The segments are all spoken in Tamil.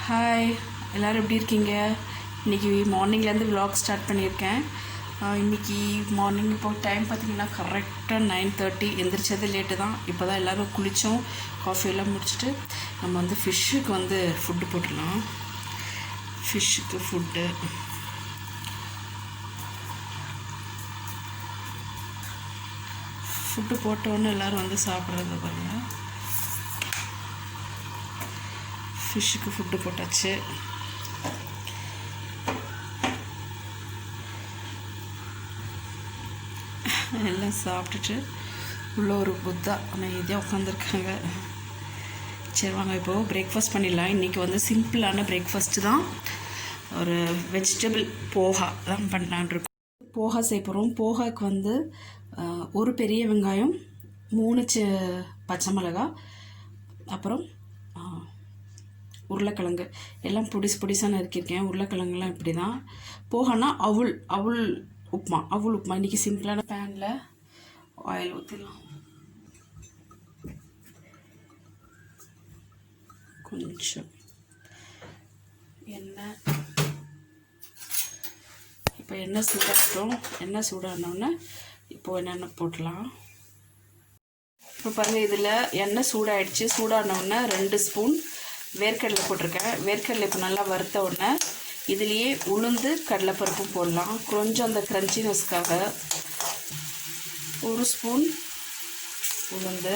ஹாய், எல்லோரும் எப்படி இருக்கீங்க? இன்றைக்கி மார்னிங்லேருந்து விலாக் ஸ்டார்ட் பண்ணியிருக்கேன். இன்றைக்கி மார்னிங் இப்போ டைம் பார்த்திங்கன்னா கரெக்டாக 9:30. எந்திரிச்சது லேட்டு தான். இப்போ தான் எல்லோரும் குளித்தோம், காஃபியெல்லாம் முடிச்சுட்டு நம்ம வந்து ஃபிஷ்ஷுக்கு ஃபுட்டு போட்டுடலாம். ஃபிஷ்ஷுக்கு ஃபுட்டு போட்டோன்னு எல்லோரும் சாப்பிட்றது பாருங்கள். ஃபிஷ்ஷுக்கு ஃபுட்டு போட்டாச்சு. எல்லாம் சாப்பிட்டுட்டு உள்ள ஒரு புத்தா அமைதியாக உட்காந்துருக்காங்க. சரி வாங்க இப்போது பிரேக்ஃபாஸ்ட் பண்ணிடலாம். இன்றைக்கி சிம்பிளான பிரேக்ஃபாஸ்ட்டு தான். ஒரு வெஜிடபிள் போஹா தான் பண்ணலான்ட்ருக்கோம். போஹா செய்ய போகிறோம். போஹாவுக்கு ஒரு பெரிய வெங்காயம், 3 பச்சை மிளகாய், அப்புறம் உருளைக்கிழங்கு எல்லாம் பொடிசாக நறுக்கியிருக்கேன். உருளைக்கிழங்குலாம் இப்படி தான். போகனா அவுல் உப்புமா இன்றைக்கி சிம்பிளான பேனில் ஆயில் ஊற்றிடலாம். கொஞ்சம் எண்ணெய். இப்போ எண்ணெய் சூடாகட்டும். எண்ணெய் சூடானோடனே இப்போது என்னென்ன போட்டலாம். இப்போ பாருங்கள், இதில் எண்ணெய் சூடாகிடுச்சு. சூடானோடனே 2 ஸ்பூன் வேர்க்கடலை போட்டிருக்கேன். வேர்க்கடலை இப்போ நல்லா வறுத்த உடனே இதுலேயே உளுந்து கடலைப்பருப்பும் போடலாம். கொஞ்சம் அந்த க்ரன்ச்சினஸ்க்காக 1 ஸ்பூன் உளுந்து,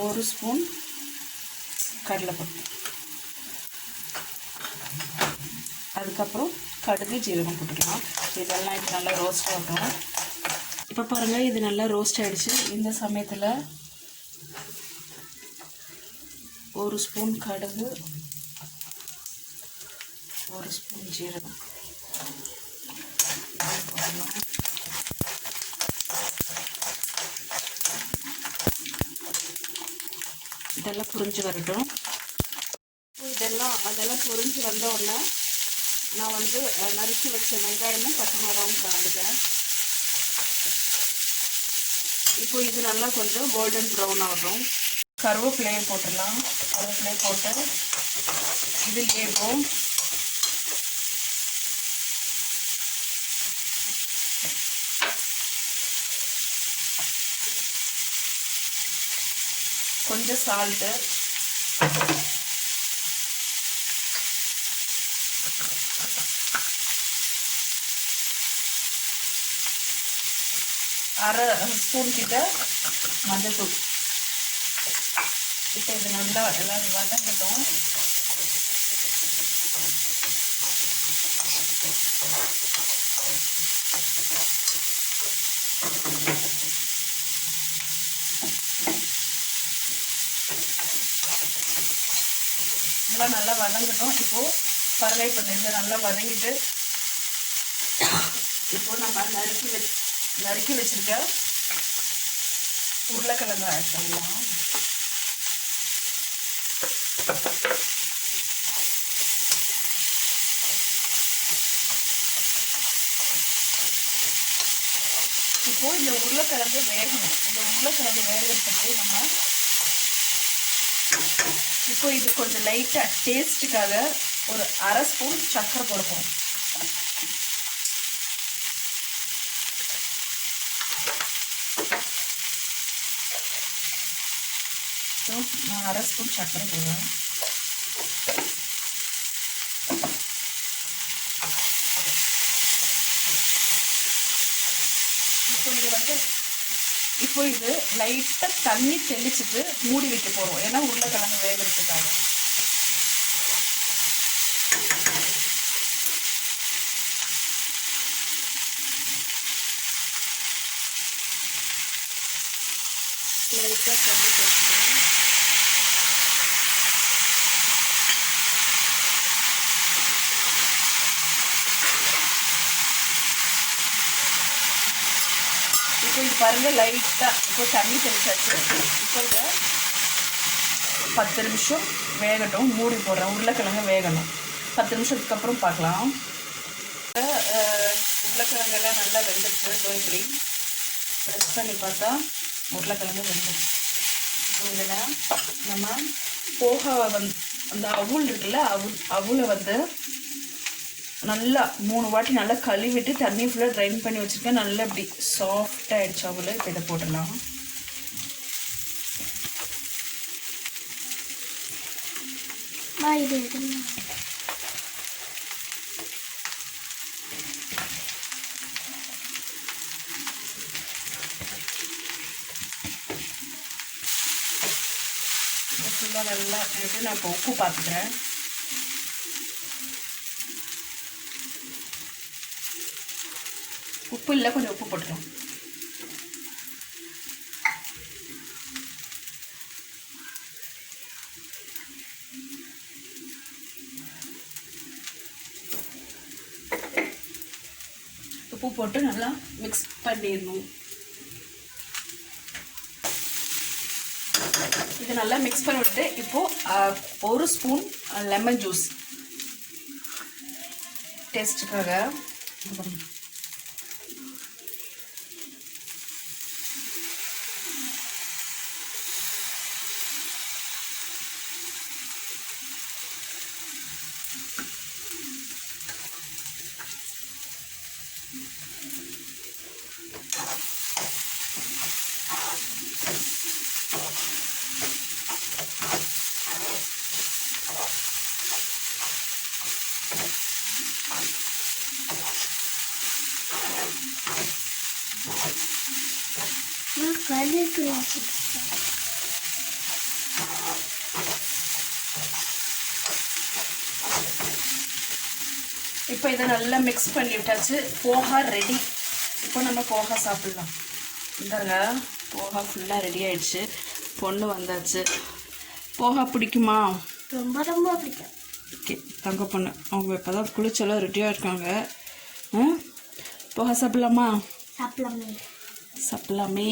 1 ஸ்பூன் கடலைப்பருப்பு, அதுக்கப்புறம் கடுகு ஜீரகம் போட்டுக்கலாம். இதெல்லாம் இப்போ நல்லா ரோஸ்ட் ஆகட்டும். இப்போ பாருங்கள், இது நல்லா ரோஸ்ட் ஆகிடுச்சு. இந்த சமயத்தில் 1 ஸ்பூன் கடுகு, 1 ஸ்பூன் ஜீரகம் போடலாம். இதெல்லாம் புரிஞ்சு வரட்டும். அதெல்லாம் புரிஞ்சு வந்த உடனே நான் நறுக்கி வச்ச வெங்காயமும் பச்சை மிளகாவும் கலந்துட்டேன். இப்போ இது நல்லா கொஞ்சம் கோல்டன் ப்ரௌன் ஆகட்டும். கருவேப்பிலையை போட்டுடலாம். கருவேப்பிலையை போட்டு இது லேபும் கொஞ்சம் சால்ட்டு, அரை ஸ்பூன் கிட்ட மஞ்சள்தூள். இப்போ இது நல்லா எல்லோரும் வதங்கட்டும். இதெல்லாம் நல்லா வதங்கட்டும். இப்போது பரவாய் பண்ணி இதை நல்லா வதங்கிட்டு இப்போது நம்ம நறுக்கி வச்சுருக்க உருளைக்கிழங்கு ஆட் பண்ணலாம். இப்போது இந்த உருளைக்கிழங்கு வேகணும். இந்த உருளைக்கிழங்கு வேகிறதுக்கு நம்ம இப்போ இது கொஞ்சம் லைட்டாக டேஸ்ட்டுக்காக ஒரு அரை ஸ்பூன் சர்க்கரை போடுவோம். நான் அரை ஸ்பூன் சர்க்கரை போடுவேன். இப்போ இது லைட்டாக தண்ணி தெளிச்சுட்டு மூடி வைக்க போகிறோம். ஏன்னா உருளைக்கிழங்கு வேகிறதுக்காக. லைட்டாக தண்ணி தெளிச்சுட்டு இப்போ இது பாருங்கள், லைட்டாக இப்போ தண்ணி தெளிச்சாச்சு. இப்போ இதை 10 நிமிஷம் வேகட்டும். மூடி போடுறேன். உருளைக்கிழங்கு வேகணும். 10 நிமிஷத்துக்கு அப்புறம் பார்க்கலாம். உருளைக்கிழங்கெல்லாம் நல்லா வெந்துடுச்சு. இப்படி ப்ரெஸ் பண்ணி பார்த்தா உருளைக்கிழங்கு வெந்துடுச்சு. இதில் நம்ம போகாவை அந்த அவுல் இருக்குல்ல அவுலை நல்லா 3 வாட்டி நல்லா கழுவிட்டு தண்ணி ஃபுல்லாக ட்ரைன் பண்ணி வச்சுருக்கேன். நல்லா இப்படி சாஃப்டாக ஆகிடுச்சு அவுல். இப்போ இதை போட்டுடலாம். ஃபுல்லாக நல்லா நான் இப்போ உப்பு பார்த்துக்கிறேன். உப்பு இல்லை, கொஞ்சம் உப்பு போட்டுக்கலாம். உப்பு போட்டு நல்லா மிக்ஸ் பண்ணிடணும். இது நல்லா மிக்ஸ் பண்ணிவிட்டு இப்போது 1 ஸ்பூன் லெமன் ஜூஸ் டேஸ்ட்டுக்காக இப்போ இதை நல்லா மிக்ஸ் பண்ணி விட்டாச்சு. போஹா ரெடி. இப்போ நம்ம போஹா சாப்பிட்லாம். இந்தாங்க போஹா ஃபுல்லாக ரெடி ஆயிடுச்சு. பொண்ணு வந்தாச்சு. போஹா பிடிக்குமா? ரொம்ப ரொம்ப பிடிக்கும். ஓகே, தங்க பொண்ணு அவங்க இப்போ தான் குளிச்செல்லாம் ரெடியாக இருக்காங்க. போஹா சாப்பிட்லாமா? சாப்பிட்லாமே.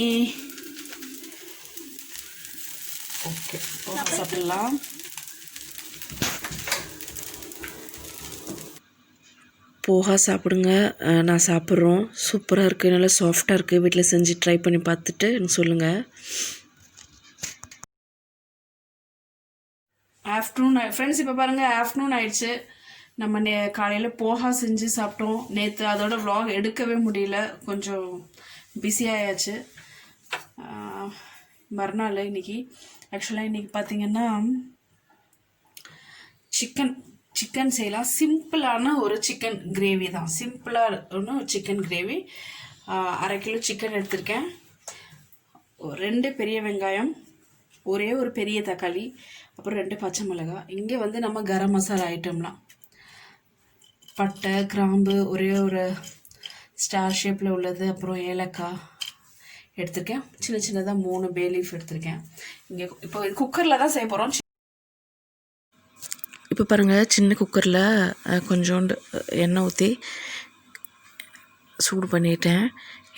ஓகே, போஹா சாப்பிட்லாம். போஹா சாப்பிடுங்க. நான் சாப்பிட்றோம். சூப்பராக இருக்குது, நல்லா சாஃப்டாக இருக்குது. வீட்டில் செஞ்சு ட்ரை பண்ணி பார்த்துட்டு எனக்கு சொல்லுங்கள். ஆஃப்டர்நூன் ஃப்ரெண்ட்ஸ், இப்போ பாருங்கள் ஆஃப்டர்நூன் ஆயிடுச்சு. நம்ம காலையில் போஹா செஞ்சு சாப்பிட்டோம். நேற்று அதோட vlog எடுக்கவே முடியல, கொஞ்சம் பிஸியாகியாச்சு. மறுநாள் இன்னைக்கு ஆக்சுவலாக இன்றைக்கி பார்த்தீங்கன்னா சிக்கன் செய்யலாம். சிம்பிளான ஒரு சிக்கன் கிரேவி தான். சிம்பிளாக ஒன்று சிக்கன் கிரேவி. 1/2 கிலோ சிக்கன் எடுத்திருக்கேன். 2 பெரிய வெங்காயம், ஒரே ஒரு பெரிய தக்காளி, அப்புறம் 2 பச்சை மிளகாய். இங்கே நம்ம கரம் மசாலா ஐட்டம்லாம் பட்டை கிராம்பு, ஒரே ஒரு ஸ்டார் ஷேப்பில் உள்ளது, அப்புறம் ஏலக்காய் எடுத்திருக்கேன். சின்ன சின்னதாக 3 பே லீஃப் எடுத்திருக்கேன். இங்கே இப்போ குக்கரில் தான் செய்ய போகிறோம். இப்போ பாருங்கள், சின்ன குக்கரில் கொஞ்சோண்டு எண்ணெய் ஊற்றி சூடு பண்ணிட்டேன்.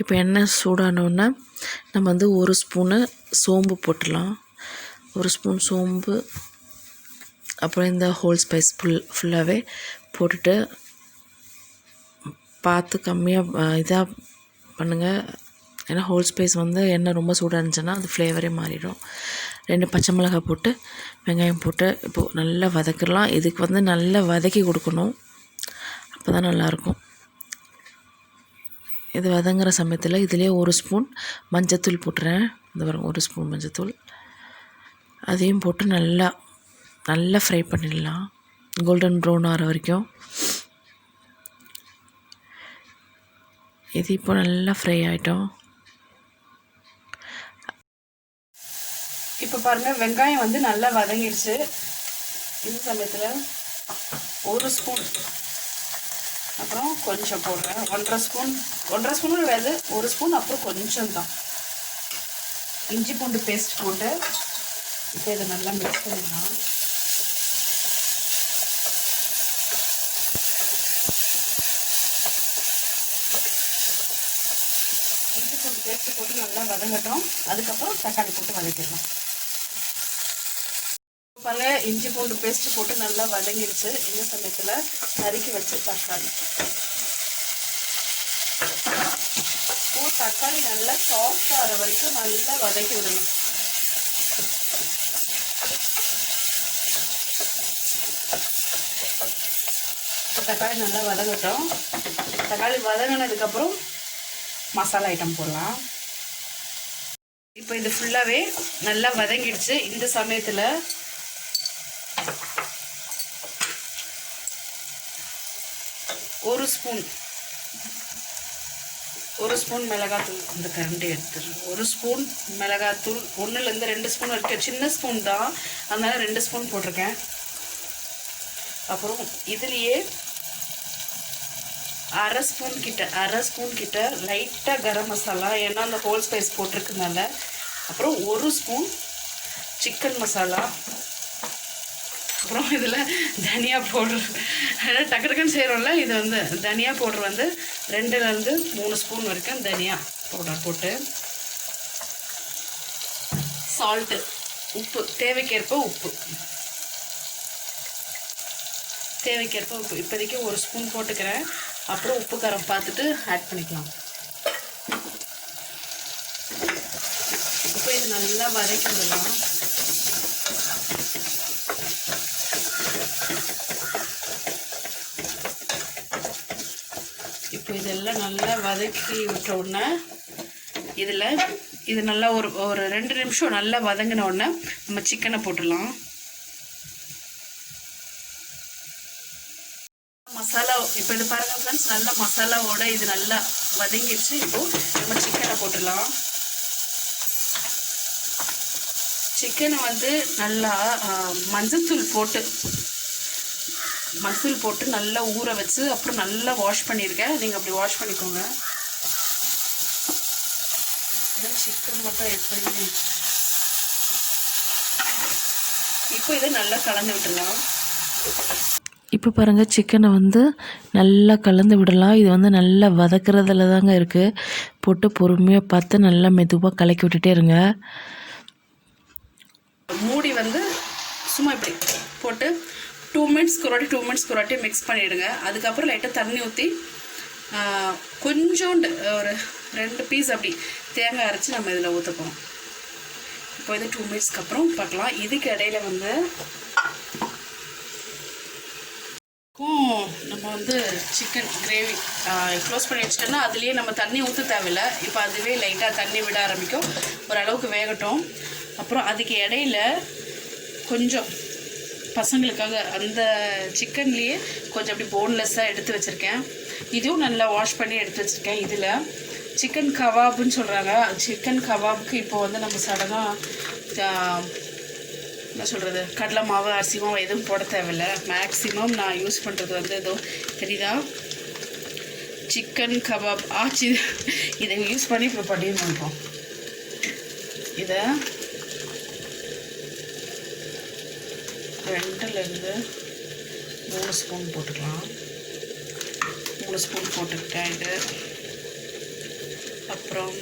இப்போ எண்ணெய் சூடானோன்னா நம்ம 1 ஸ்பூனு சோம்பு போட்டுடலாம். 1 ஸ்பூன் சோம்பு, அப்புறம் இந்த ஹோல் ஸ்பைஸ் ஃபுல்லாகவே போட்டுட்டு பார்த்து கம்மியாக இதாக பண்ணுங்கள். ஏன்னா ஹோல் ஸ்பைஸ் எண்ணெய் ரொம்ப சூடாக இருந்துச்சுன்னா அது ஃப்ளேவரே மாறிடும். 2 பச்சை மிளகாய் போட்டு வெங்காயம் போட்டு இப்போது நல்லா வதக்கிடலாம். இதுக்கு நல்லா வதக்கி கொடுக்கணும், அப்போ தான் நல்லாயிருக்கும். இது வதங்குற சமயத்தில் இதிலே 1 ஸ்பூன் மஞ்சத்தூள் போட்டுறேன். இந்த வரும் 1 ஸ்பூன் மஞ்சத்தூள், அதையும் போட்டு நல்லா ஃப்ரை பண்ணிடலாம், கோல்டன் ப்ரௌன் ஆகிற வரைக்கும். இது இப்போ நல்லா ஃப்ரை ஆகிட்டோம். இப்போ பாருங்கள், வெங்காயம் நல்லா வதங்கிடுச்சு. இந்த சமயத்தில் 1 ஸ்பூன், அப்புறம் கொஞ்சம் போடுறேன். 1.5 ஸ்பூன் வேறு 1 ஸ்பூன், அப்புறம் கொஞ்சம் தான் இஞ்சி பூண்டு பேஸ்ட் போட்டு இப்போ இதை நல்லா மிக்ஸ் பண்ணிடலாம். இஞ்சி பூண்டு பேஸ்ட் போட்டு நல்லா வதங்கட்டும். அதுக்கப்புறம் தக்காளி போட்டு வதக்கிடலாம். பாருங்க, இஞ்சி பூண்டு பேஸ்ட் போட்டு நல்லா வதங்கிடுச்சு. இந்த சமயத்தில் நறுக்கி வச்ச தக்காளி, தக்காளி நல்லா சாஃப்ட் ஆகிற வரைக்கும் நல்லா வதக்கி விடணும். தக்காளி நல்லா வதங்கட்டும். தக்காளி வதங்கினதுக்கப்புறம் மசாலா ஐட்டம் போடலாம். இப்போ இது ஃபுல்லாகவே நல்லா வதங்கிடுச்சு. இந்த சமயத்தில் ஒரு ஸ்பூன் மிளகாத்தூள், இந்த கரண்டி எடுத்துடுறேன். ஒரு ஸ்பூன் மிளகாத்தூள், 1லேருந்து 2 ஸ்பூன் வரைக்கும். சின்ன ஸ்பூன் தான், அதனால 2 ஸ்பூன் போட்டிருக்கேன். அப்புறம் இதுலேயே அரை ஸ்பூன் கிட்ட லைட்டாக கரம் மசாலா, ஏன்னா அந்த ஹோல் ஸ்பைஸ் போட்டிருக்குனால. அப்புறம் 1 ஸ்பூன் சிக்கன் மசாலா. அப்புறம் இதில் தனியா பவுடர், டக்கு டக்குன்னு செய்கிறோம்ல, இது வந்து தனியா பவுடர் வந்து 2லேருந்து 3 ஸ்பூன் வரைக்கும் தனியா பவுடர் போட்டு, சால்ட்டு, உப்பு தேவைக்கேற்ப உப்பு. இப்போதைக்கு 1 ஸ்பூன் போட்டுக்கிறேன். அப்புறம் உப்பு காரம் பார்த்துட்டு ஆட் பண்ணிக்கலாம். இப்போ இது நல்லா வதக்கி விடலாம். இப்போ இதெல்லாம் நல்லா வதக்கி விட்ட உடனே இது நல்லா ஒரு 2 நிமிஷம் நல்லா வதங்கின உடனே நம்ம சிக்கனை போட்டுடலாம். மசாலா இப்போ இது பாருங்க ஃப்ரெண்ட்ஸ், நல்லா மசாலாவோட இது நல்லா வதங்கிடுச்சு. இப்போ நம்ம சிக்கனை போட்டுடலாம். சிக்கனை வந்து நல்லா மஞ்சத்தூள் போட்டு நல்லா ஊற வச்சு அப்புறம் நல்லா வாஷ் பண்ணியிருக்கேன். நீங்கள் அப்படி வாஷ் பண்ணிக்கோங்க. சிக்கன் மட்டும் எப்படி இப்போ இதை நல்லா கலந்து விட்டுடலாம். இப்போ பாருங்கள், சிக்கனை வந்து நல்லா கலந்து விடலாம். இது வந்து நல்லா வதக்கிறதுல தாங்க இருக்குது. போட்டு பொறுமையாக பார்த்து நல்லா மெதுவாக கலக்கி விட்டுட்டே இருங்க. மூடி வந்து சும்மா இப்படி போட்டு 2 மினிட்ஸ்க்கு ஒரு வாட்டி மிக்ஸ் பண்ணிவிடுங்க. அதுக்கப்புறம் லைட்டாக தண்ணி ஊற்றி கொஞ்சோண்டு ஒரு 2 பீஸ் அப்படி தேங்காய் அரைச்சி நம்ம இதில் ஊற்றப்போம். இப்போ இது 2 மினிட்ஸ்க்கு அப்புறம் பார்க்கலாம். இதுக்கு இடையில வந்து நம்ம வந்து சிக்கன் கிரேவி க்ளோஸ் பண்ணி வச்சிட்டோன்னா அதுலேயே நம்ம தண்ணி ஊற்ற தேவையில்லை. இப்போ அதுவே லைட்டாக தண்ணி விட ஆரம்பிக்கும். ஓரளவுக்கு வேகட்டும். அப்புறம் அதுக்கு இடையில கொஞ்சம் பசங்களுக்காக அந்த சிக்கன்லேயே கொஞ்சம் அப்படி போன்லெஸ்ஸாக எடுத்து வச்சுருக்கேன். இதுவும் நல்லா வாஷ் பண்ணி எடுத்து வச்சுருக்கேன். இதில் சிக்கன் கபாப்னு சொல்கிறாங்க. சிக்கன் கபாப்புக்கு இப்போ வந்து நம்ம சடனாக என்ன சொல்கிறது, கடலை மாவு, அரிசி மாவு எதுவும் போட தேவையில்லை. மேக்ஸிமம் நான் யூஸ் பண்ணுறது வந்து ஏதோ தெரியுதா, சிக்கன் கபாப் ஆச்சு. இதை யூஸ் பண்ணி இப்போ பண்ணிடுவோம். இதை 2லேருந்து 3 ஸ்பூன் போட்டுக்கலாம். 3 ஸ்பூன் போட்டுக்கிட்டேன். இது அப்புறம்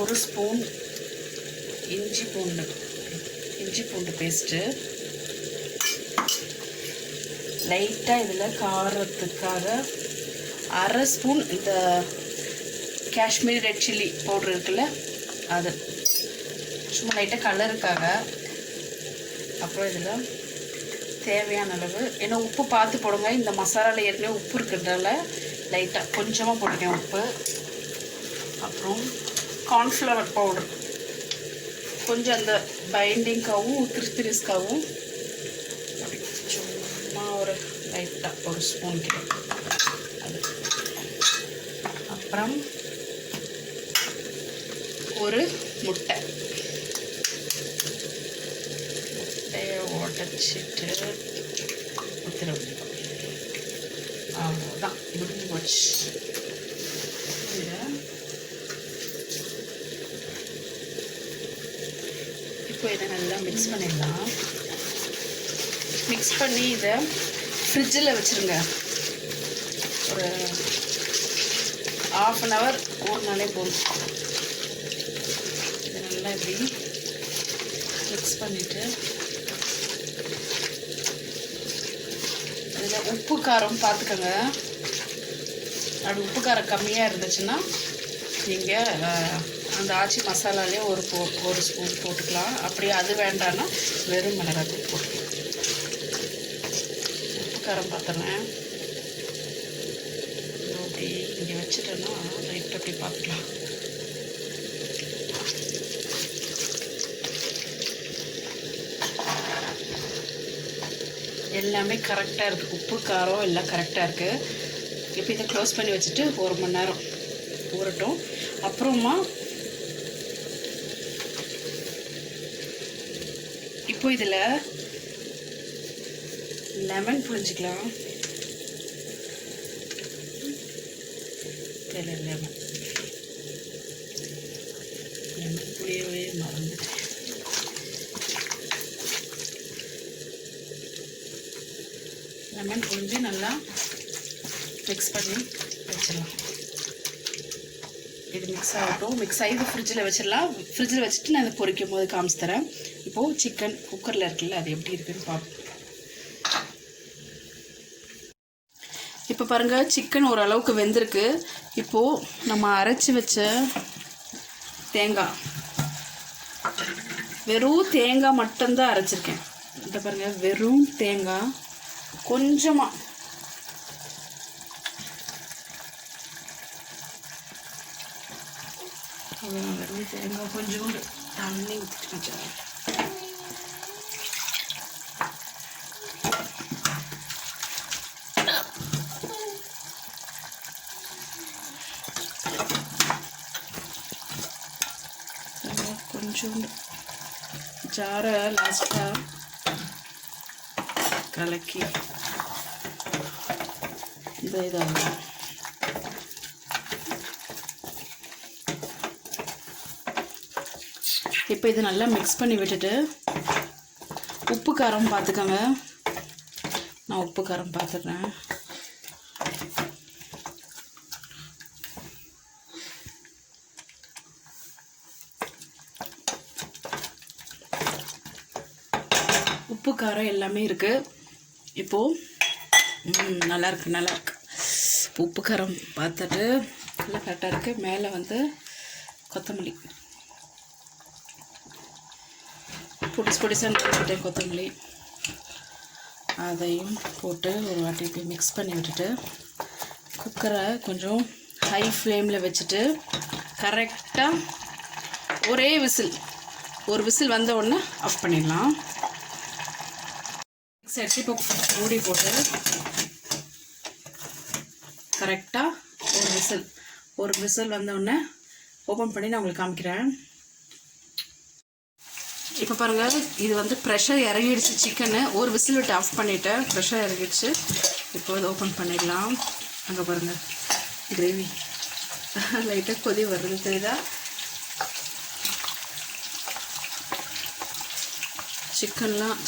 1 ஸ்பூன் இஞ்சி பூண்டு பேஸ்ட்டு. லைட்டாக இதில் காரத்துக்காக அரை ஸ்பூன் இந்த காஷ்மீரி ரெட் சில்லி பவுட்ரு இருக்குல்ல, அது சும்மா லைட்டாக கலருக்காக. அப்புறம் இதில் தேவையான அளவு, ஏன்னா உப்பு பார்த்து போடுங்க. இந்த மசாலாவில் ஏற்கனவே உப்பு இருக்கிறதால லைட்டாக கொஞ்சமாக போட்டுக்கேன் உப்பு. அப்புறம் கார்ன்ஃப்ளவர் பவுடர் கொஞ்சம் அந்த பைண்டிங்காகவும் கிறிஸ்பினஸ்க்காகவும் சும்மா ஒரு லைட்டாக 1 ஸ்பூன் கிட்ட அது. அப்புறம் ஒரு முட்டையை உடச்சிட்டு ஊற்றிடும். அவ்வளோதான், முடிஞ்சு போச்சு. இப்போ இதை நல்லா மிக்ஸ் பண்ணிடலாம். மிக்ஸ் பண்ணி இதை ஃப்ரிட்ஜில் வச்சுருங்க. ஒரு 1/2 hour ஊறினாலே போதும். இதை நல்லா இப்படி மிக்ஸ் பண்ணிவிட்டு இதில் உப்பு காரம் பார்த்துக்கோங்க. அப்படி உப்பு காரம் கம்மியாக இருந்துச்சுன்னா நீங்கள் அந்த ஆச்சி மசாலாலே ஒரு ஸ்பூன் போட்டுக்கலாம். அப்படி அது வேண்டான்னா வெறும் மிளகாத்தூள் போட்டுக்கலாம். உப்பு காரம் பார்த்துறேன். அப்படி இங்கே வச்சுட்டேன்னா லைட் அப்படி பார்த்துக்கலாம். எல்லாமே கரெக்டாக இருக்குது. உப்பு காரம் எல்லாம் கரெக்டாக இருக்குது. இப்போ இதை க்ளோஸ் பண்ணி வச்சுட்டு 1 மணி நேரம் ஊறட்டும். அப்புறமா இப்போ இதில் லெமன் புழிஞ்சிக்கலாம். லெமன் புளியவே மறந்துட்டேன். லெமன் புழிஞ்சு நல்லா மிக்ஸ் பண்ணி வச்சிடலாம். இது மிக்ஸ் ஆகட்டும். மிக்ஸ் ஆகி ஃப்ரிட்ஜில் வச்சிடலாம். ஃப்ரிட்ஜில் வச்சுட்டு நான் அதை பொரிக்கும் போது காமிச்சு தரேன். இப்போது சிக்கன் குக்கரில் இருக்குல்ல, அது எப்படி இருக்குன்னு பார்ப்போம். இப்போ பாருங்கள், சிக்கன் ஓரளவுக்கு வெந்திருக்கு. இப்போது நம்ம அரைச்சி வச்ச தேங்காய், வெறும் தேங்காய் மட்டும்தான் அரைச்சிருக்கேன். இப்போ பாருங்கள், வெறும் தேங்காய் கொஞ்சமாக வெறும் தேங்காய் கொஞ்சோண்டு தண்ணி ஊற்றிட்டு வச்சுருக்கேன். கொஞ்சோண்டு ஜாரை லாஸ்ட்டாக கலக்கி இதாகும். இப்போ இது நல்லா மிக்ஸ் பண்ணி விட்டுட்டு உப்பு காரம் பார்த்துக்கோங்க. நான் உப்பு காரம் பார்த்துடுறேன். உப்பு காரம் எல்லாமே இருக்குது. இப்போது நல்லாயிருக்கு. உப்பு காரம் பார்த்துட்டு நல்லா கரெக்டாக இருக்குது. மேலே வந்து கொத்தமல்லி பொடிசாக போட்டுட்டேன். கொத்தமல்லி அதையும் போட்டு ஒரு வாட்டி இப்படி மிக்ஸ் பண்ணி விட்டுட்டு குக்கரை கொஞ்சம் ஹை ஃப்ளேமில் வச்சுட்டு கரெக்டாக ஒரு விசில் வந்த உடனே ஆஃப் பண்ணிடலாம். மிக்ஸ் அடிச்சு இப்போ மூடி போட்டு கரெக்டாக ஒரு விசில் வந்த உடனே ஓப்பன் பண்ணி நான் உங்களுக்கு காமிக்கிறேன். இப்போ பாருங்கள், இது வந்து ப்ரெஷர் இறங்கிடுச்சு. சிக்கனு ஒரு விசில் விட்டு ஆஃப் பண்ணிவிட்டேன். ப்ரெஷர் இறங்கிடுச்சு. இப்போ இது ஓப்பன் பண்ணிடலாம். அங்கே பாருங்கள், கிரேவி லைட்டாக கொதி வருது, தெரியுதா?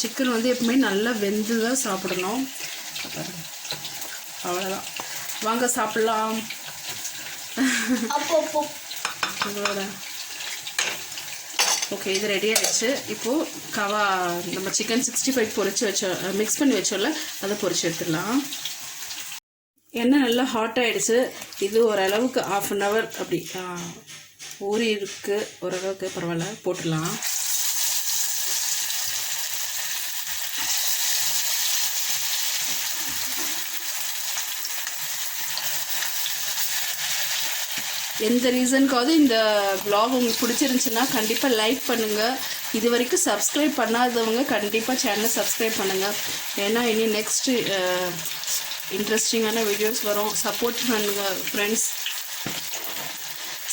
சிக்கன் வந்து எப்பவுமே நல்லா வெந்து தான் சாப்பிடணும். பாருங்கள், அவ்வளோதான். வாங்க சாப்பிட்லாம். ஓகே, இது ரெடி ஆகிடுச்சு. இப்போது நம்ம சிக்கன் 65 பொரிச்சு மிக்ஸ் பண்ணி வச்சோம்ல, அதை பொரிச்சு எடுத்துடலாம். எண்ணெய் நல்லா ஹாட் ஆகிடுச்சு. இது ஓரளவுக்கு 1/2 hour அப்படி ஊறி இருக்கு. ஓரளவுக்கு பரவாயில்ல, போட்டுடலாம். எந்த ரீசனுக்காவது இந்த vlog உங்களுக்கு பிடிச்சிருந்துச்சுன்னா கண்டிப்பாக லைக் பண்ணுங்கள். இது வரைக்கும் சப்ஸ்கிரைப் பண்ணாதவங்க கண்டிப்பாக சேனலை சப்ஸ்கிரைப் பண்ணுங்கள். ஏன்னா இனி நெக்ஸ்ட்டு இன்ட்ரெஸ்டிங்கான வீடியோஸ் வரும். சப்போர்ட் பண்ணுங்கள் ஃப்ரெண்ட்ஸ்.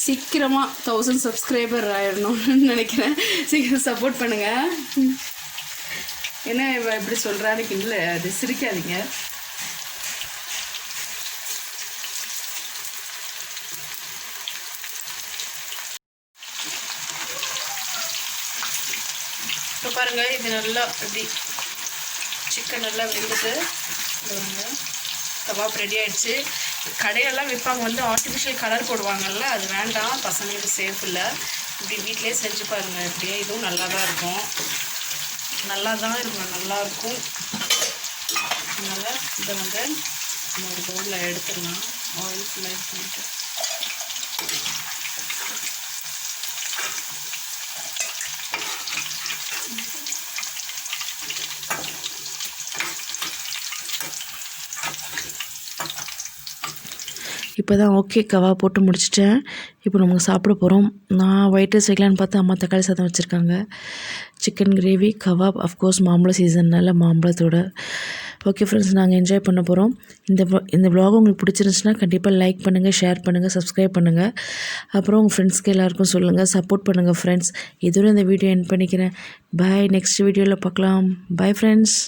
சீக்கிரமாக 1000 சப்ஸ்கிரைபர் ஆயிடணும்னு நினைக்கிறேன். சீக்கிரம் சப்போர்ட் பண்ணுங்கள். ஏன்னா இப்படி சொல்கிறாருக்கு இல்லை, அது சிரிக்காதீங்க. இப்போ பாருங்கள், இது நல்லா இப்படி சிக்கன் நல்லா வெந்துட்டு கபாப் ரெடி ஆகிடுச்சு. கடையெல்லாம் விற்பாங்க வந்து ஆர்டிஃபிஷியல் கலர் போடுவாங்கல்ல, அது வேண்டாம், பசங்களுக்கு சேஃப் இல்லை. இப்படி வீட்டிலே செஞ்சு பாருங்கள். இப்படியே இதுவும் நல்லா தான் இருக்கும். நல்லாயிருக்கும். அதனால் இதை வந்து நம்ம ஒரு பவுலில் எடுத்துடலாம். ஆயில் ஃபுல்லாக பண்ணிட்டு இப்போ தான் ஓகே கபாப் போட்டு முடிச்சிட்டேன். இப்போ நமக்கு சாப்பிட போகிறோம். நான் ஒயிட் ரைஸ் வைக்கலான்னு பார்த்தா அம்மா தக்காளி சாதம் வச்சுருக்காங்க. சிக்கன் கிரேவி, கபாப், அஃப்கோர்ஸ் மாம்பழ சீசன்னால மாம்பழத்தோட. ஓகே ஃப்ரெண்ட்ஸ், நாங்கள் என்ஜாய் பண்ண போகிறோம். இந்த vlog உங்களுக்கு பிடிச்சிருந்துச்சுன்னா கண்டிப்பாக லைக் பண்ணுங்கள், ஷேர் பண்ணுங்கள், சப்ஸ்கிரைப் பண்ணுங்கள். அப்புறம் உங்கள் ஃப்ரெண்ட்ஸ்க்கு எல்லாருக்கும் சொல்லுங்கள், சப்போர்ட் பண்ணுங்கள் ஃப்ரெண்ட்ஸ். இதோட இந்த வீடியோ எண்ட் பண்ணிக்கிறேன். பாய், நெக்ஸ்ட் வீடியோவில் பார்க்கலாம். Bye friends.